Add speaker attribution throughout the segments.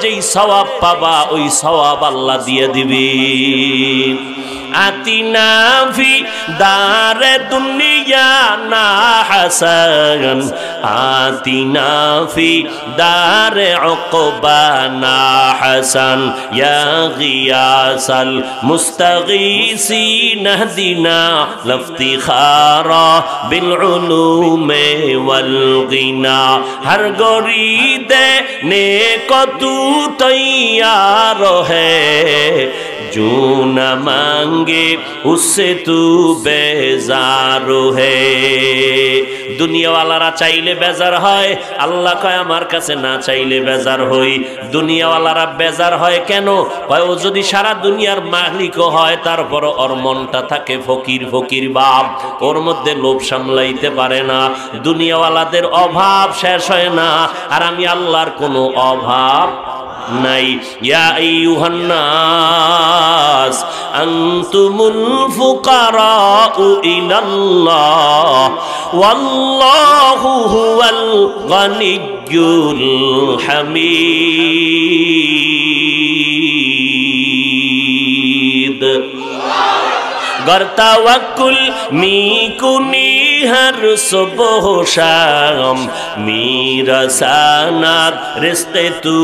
Speaker 1: যেই সওয়াব পাবা ওই সওয়াব আল্লাহ দিয়ে দিবেন। আতিনা ফি দারে দুনিয়া না হাসান, আতিনা ফি দারে উকবা না হাসান, ইয়া গিয়াসাল মুস্তাগীসিন ইহদিনা লফতিখারা বিল উলুমে ওয়াল গিনা। হর গরিদে নেক তু তৈয়ার হ্যায়, जो न मांगे उससे तू बेजार है। দুনিয়াওয়ালারা চাইলে বেজার হয়, আল্লাহ কয় আমার কাছে না চাইলে বেজার হই। দুনিয়াওয়ালারা বেজার হয় কেন? কয় ও যদি সারা দুনিয়ার মালিকও হয় তারপর ওর মনটা থাকে ফকির ফকির ভাব, ওর মধ্যে লোভ সামলাইতে পারে না। দুনিয়াওয়ালাদের অভাব শেষ হয় না, আর আমি আল্লাহর কোনো অভাব নাই। ইয়া আইয়ুহান নাস আনতুমুল ফুকারাউ ইলাল্লাহ ওয়াল্লাহু হুয়াল গানিয়্যুল হামিদ। गर तवक्कुल मी कुनी हर सुबह शाम, मेरा सानात रिश्ते तू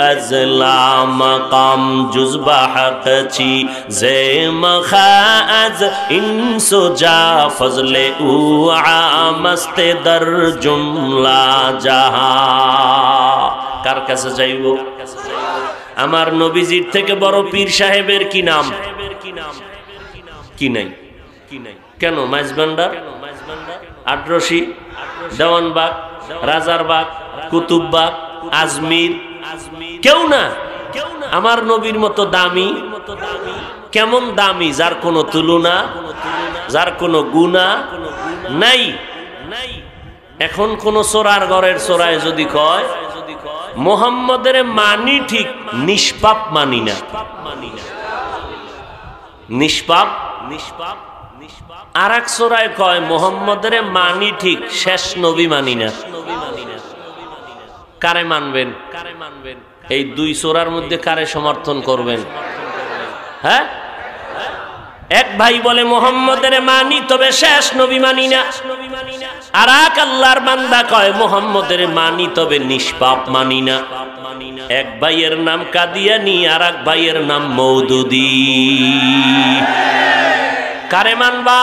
Speaker 1: अजला मकाम जुज़्बा हक ची जे मखाज इंसो जा फजले उ आमस्ते दर जुमला जहा। कार काছে যাইবো? আমার নবীজির থেকে বড় পীর সাহেবের কি নাম? কি নাই? কেন? মাইজভান্ডার, আটরশি, দেওয়ানবাগ, রাজারবাগ, কুতুববাগ, আজমির, কেউ না। আমার নবীর মতো দামি। কেমন দামি? যার কোনো তুলনা, যার কোনো গুণা নাই। এখন কোন চোরার ঘরের চোরায় যদি কয় মুহাম্মদের মানি ঠিক, নিষ্পাপ মানি না। নিষ্পাপ নিষ্পাপ নিষ্পাপ। আর এক চোরায় কয় মুহাম্মদের মানি ঠিক, শেষ নবী মানি না। কারে মানবেন? কারে মানবেন? এই দুই চোরার মধ্যে কারে সমর্থন করবেন? হ্যাঁ, এক ভাই বলে মুহাম্মদের মানি তবে শেষ নবী মানি না, আর এক আল্লাহর বান্দা কয় মুহাম্মদের মানি তবে নিষ্পাপ মানি না। এক ভাইয়ের নাম কাদিয়ানি, আর এক ভাইয়ের নাম মওদুদি। কারে মানবা?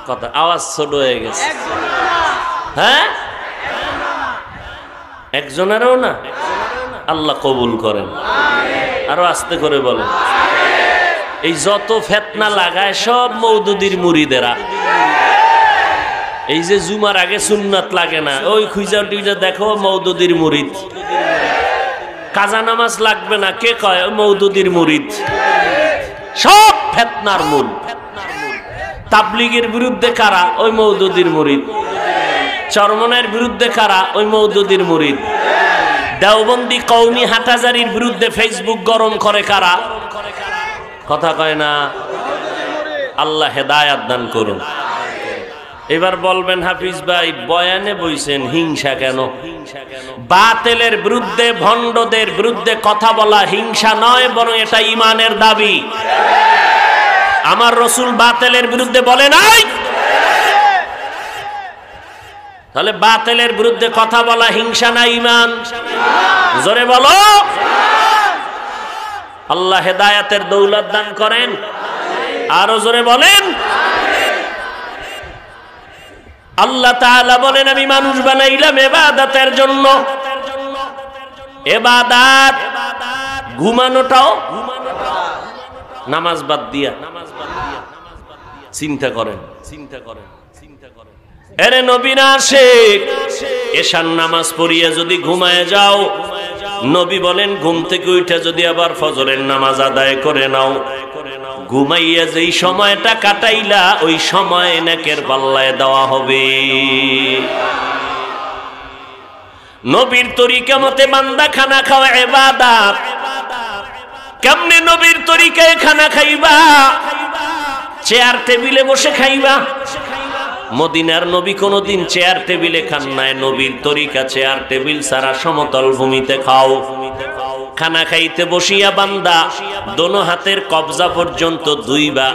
Speaker 1: কথা আওয়াজ ছোট হয়ে গেছে। হ্যাঁ, একজনেরও না। আল্লাহ কবুল করেন। আরো আস্তে করে বলেন। এই যত ফেতনা লাগায় সব মওদুদির মুরিদেরা। এই যে জুমার আগে সুন্নাত লাগে না, ওই খুঁজা টুইজা দেখো মওদুদির মুরিদ। কাজা নামাজ লাগবে না, কে কয়? মওদুদির মুরিদ। সব ফেতনার মূল। তাবলীগের বিরুদ্ধে কারা? ওই মওদুদির মুরিদ। চরমনের বিরুদ্ধে কারা? ওই মওদুদির মুরিদ। দেওবন্দি কওমি হাটাজারির বিরুদ্ধে ফেসবুক গরম করে কারা? কথা কয় না। আল্লাহ হেদায়াত দান করুন। এবার বলবেন হাফিজ ভাই বয়ানে বইছেন হিংসা কেন? বাতিলের বিরুদ্ধে, ভণ্ডদের বিরুদ্ধে কথা বলা হিংসা নয়, বরং এটা ঈমানের দাবি। আমার রাসূল বাতিলের বিরুদ্ধে বলে নাই? তাহলে বাতিলের বিরুদ্ধে কথা বলা হিংসা না ঈমান? জোরে বলো। আল্লাহ হেদায়াতের দৌলত দান করেন। আরো জোরে বলেন। আল্লাহ তাআলা বলেন আমি মানুষ বানাইলাম ইবাদতের জন্য। ইবাদত ঘুমানোটাও নামাজ বাদ দিয়া। চিন্তা করেন, চিন্তা করেন, চিন্তা করেন। এরে নবীর আশিক, এশার নামাজ পড়িয়া যদি ঘুমায় যাও, নবী বলেন ঘুম থেকে উঠে যদি আবার ফজরের নামাজ আদায় করে নাও, ঘুমাইয়া যেই সময়টা কাটাইলা ওই সময় নেকের পাল্লায় দেওয়া হবে। নবীর তরিকা মতে বান্দা খানা খাওয়া ইবাদত। কেমনে নবীর তরিকায় খানা খাইবা? চেয়ার টেবিলে বসে খাইবা? মদিনার নবী কোনোদিন চেয়ার টেবিলে খান নাই, নবীর তরিকা চেয়ার টেবিল ছাড়া সমতল ভূমিতে খাও। খানা খাইতে বসিয়া বান্দা দোনো হাতের কবজা পর্যন্ত ধুইবা,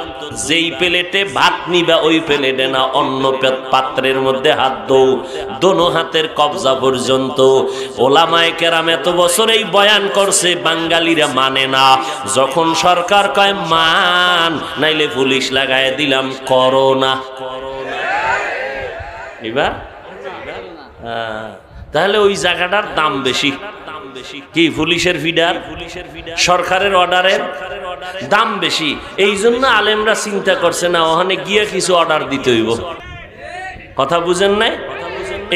Speaker 1: যেই প্লেটে ভাত নিবা ওই প্লেটে না, অন্য পাত্রের মধ্যে হাত দৌ, দোনো হাতের কবজা পর্যন্ত। ওলামায়ে কেরাম এত বছর এই বয়ান করছে, বাঙালিরা মানে না। যখন সরকার কয় মান, নাইলে পুলিশ লাগায় দিলাম, করো না। এবার তাহলে ওই জায়গাটার দাম বেশি। কি পুলিশের ফিডার, সরকারের অর্ডারের দাম বেশি। এই জন্য আলেমরা চিন্তা করছে না ওখানে গিয়ে কিছু অর্ডার দিতে হইব। কথা বুঝেন নাই?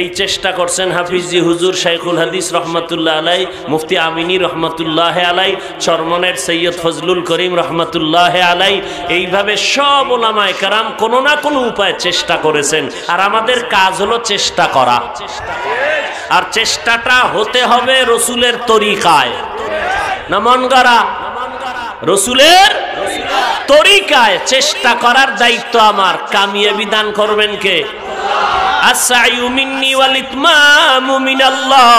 Speaker 1: এই চেষ্টা করছেন হাফিজি হুজুর শাইখুল হাদিস রহমাতুল্লাহ আলাই, মুফতি আমিনী রহমাতুল্লাহ আলাই, চরমনের সৈয়দ ফজলুল করিম রহমাতুল্লাহ আলাই, এইভাবে সব ওলামায়ে কেরাম কোনো না কোনো উপায়ে চেষ্টা করেছেন। আর আমাদের কাজ হলো চেষ্টা করা, আর চেষ্টাটা হতে হবে রসুলের তরিকায়, না মন গড়া। রসুলের তরিকায় চেষ্টা করার দায়িত্ব আমার। কামিয়াবি দান করবেন কে? আসসাইউ মিন্নি ওয়াল ইতমামু মিনাল্লাহ।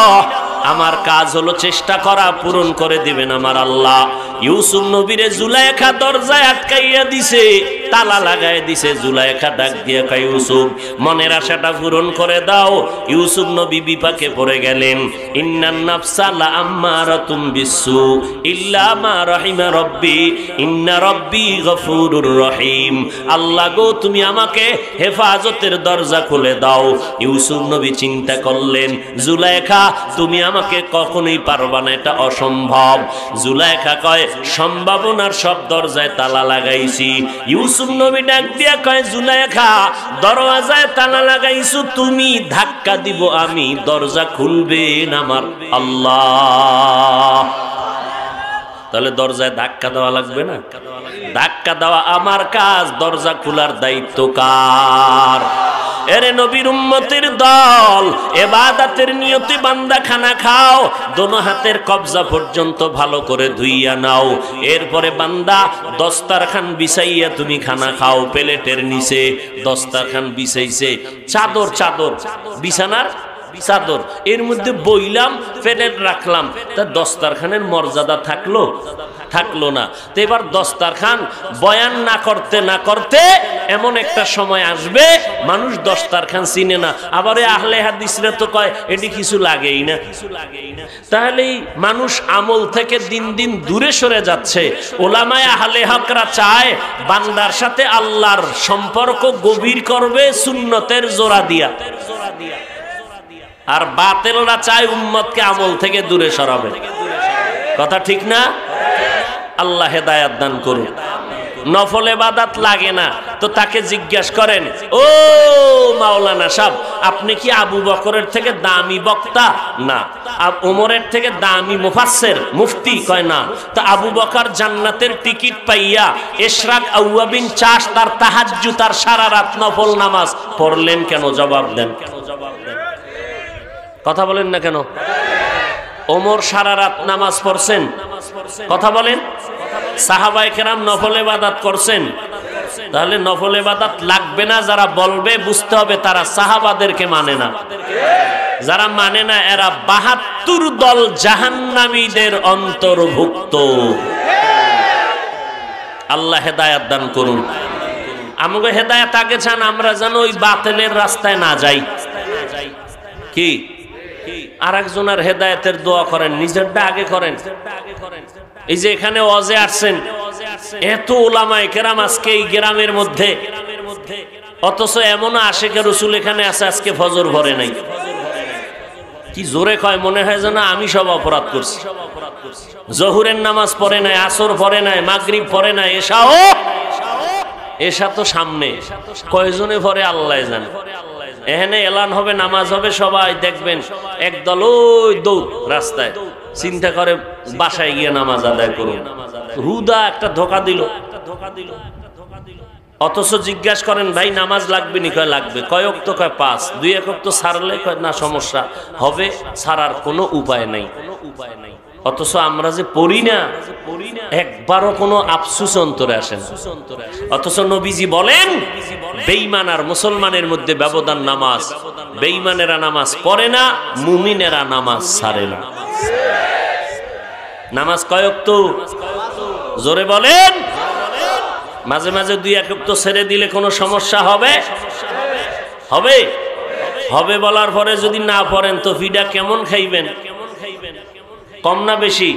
Speaker 1: আমার কাজ হলো চেষ্টা করা, পূরণ করে দিবেন আমার আল্লাহ। ইউসুফ নবীরে জুলাইখা দরজায় আটকাইয়া দিছে, তালা লাগাই দিছে। জুলাইখা ডাক দিয়ে কয়, ইউসুফ মনের আশাটা পূরণ করে দাও। ইউসুফ নবী বিপাকে পড়ে গেলেন। ইন্নান নাফসা লাআম্মারাতুম বিসসু ইল্লা মা রাহিমা রব্বি ইন্না রব্বি গফুরুর রহিম। আল্লাহ গো, তুমি আমাকে হেফাজতের দরজা খুলে দাও। ইউসুফ নবী চিন্তা করলেন, জুলাইখা তুমি আমাকে কখনোই পারবা না, এটা অসম্ভব। জুলাইখা কয়, সম্ভাবনার সব দরজায় তালা লাগাইছি। ইউসুফ নবী ডাক দিয়া কয়, জুলাইখা দরওয়াজায় তালা লাগাইছো তুমি, ধাক্কা দিব আমি, দরজা খুলবেন আমার আল্লাহ। তাহলে দরজায় ধাক্কা দেওয়া লাগবে না? ধাক্কা দেওয়া আমার কাজ, দরজা খোলার দায়িত্ব কার? এরে নবীর উম্মতের দল, ইবাদতের নিয়তে বান্দা খানা খাও, দোনো হাতের কবজা পর্যন্ত ভালো করে ধুইয়া নাও। এরপরে বান্দা দস্তারখান বিছাইয়া তুমি খানা খাও। প্লেটের নিচে দস্তারখান বিছাইছে, চাদর চাদর বিছানার চাদর, এর মধ্যে বইলাম, প্লেট রাখলাম, তা দস্তারখানের মর্যাদা থাকলো? থাকলো না। তো এবার দস্তারখান বয়ান না করতে না করতে এমন একটা সময় আসবে মানুষ দস্তারখান চিনে না। আবার আহলে হাদিসরা তো কয় এটি কিছু লাগেই না। তাহলে মানুষ আমল থেকে দিন দিন দূরে সরে যাচ্ছে। ওলামায়ে আহলে হকরা চায় বান্দার সাথে আল্লাহর সম্পর্ক গভীর করবে সুন্নতের জোড়া দিয়া, আর বাতিলরা চায় উম্মতকে আমল থেকে দূরে সরাবে। কথা ঠিক না? আল্লাহ হেদায়াত দান করুন। নফল ইবাদত লাগে না তো তাকে জিজ্ঞাসা করেন, ও মাওলানা সাহেব, আপনি কি আবু বকরের থেকে দামি বক্তা? না। ওমরের থেকে দামি মুফাসসির মুফতি? কয় না। তো আবু বকর জান্নাতের টিকিট পাইয়া ইশরাক আউয়াবিন চাষ, তার তাহাজ্জুদ, তার সারা রাত নফল নামাজ পড়লেন কেন? জবাব দেন। কথা বলেন না কেন? ওমর সারা রাত নামাজ পড়ছেন, কথা বলেন। সাহাবায়ে কেরাম নফল ইবাদত করছেন, তাহলে নফল ইবাদত লাগবে না যারা বলবে, বুঝতে হবে তারা সাহাবাদেরকে মানে না। যারা মানে না এরা ৭২ দল জাহান্নামীদের অন্তর্ভুক্ত। আল্লাহ হেদায়েত দান করুন। আমাকে হেদায়েত আগে চান, আমরা যেন ওই বাতিলের রাস্তায় না যাই। কি আর একজনের হেদায়েতের দোয়া করেন, নিজেরটা আগে করেন। এই যে এখানে ওয়াজে আসছেন, এত ওলামায়ে কেরাম আজকে এই গ্রামের মধ্যে, অথচ এমন আশিকে রাসূল এখানে আছে আজকে ফজর ভরে নাই। কি জোরে কয়, মনে হয় যেন আমি সব অপরাধ করছি। জোহরের নামাজ পড়ে নাই, আসর পড়ে নাই, মাগরিব পড়ে নাই, এশা তো সামনে, কয়জনে পড়ে আল্লাহ জানে। এখানে এলান হবে, নামাজ হবে, সবাই দেখবেন একদল ওই দৌড় রাস্তায়, চিন্তা করে বাসায় গিয়ে নামাজ আদায় করুন। হুদা একটা ধোকা দিল। অথচ জিজ্ঞাসা করেন, ভাই নামাজ লাগবে নি? কয় লাগবে। কয় ওয়াক্ত? কয় ৫। ২ এক ওয়াক্ত ছাড়লে? কয় না, সমস্যা হবে, ছাড়ার কোনো উপায় নাই। অথচ আমরা যে পড়ি না, একবারও কোনো আফসোস অন্তরে আসে না। অথচ নবীজি বলেন, বেঈমান আর মুসলমানের মধ্যে ব্যবধান নামাজ। বেঈমানেরা নামাজ পড়ে না, মুমিনেরা নামাজ ছাড়ে না। নামাজ কয় ওয়াক্ত? জোরে বলেন। মাঝে মাঝে 2-1 ওয়াক্ত ছেড়ে দিলে কোনো সমস্যা হবে? হবে হবে বলার পরে যদি না পড়েন তো ফিডা কেমন খাইবেন? কম না বেশি?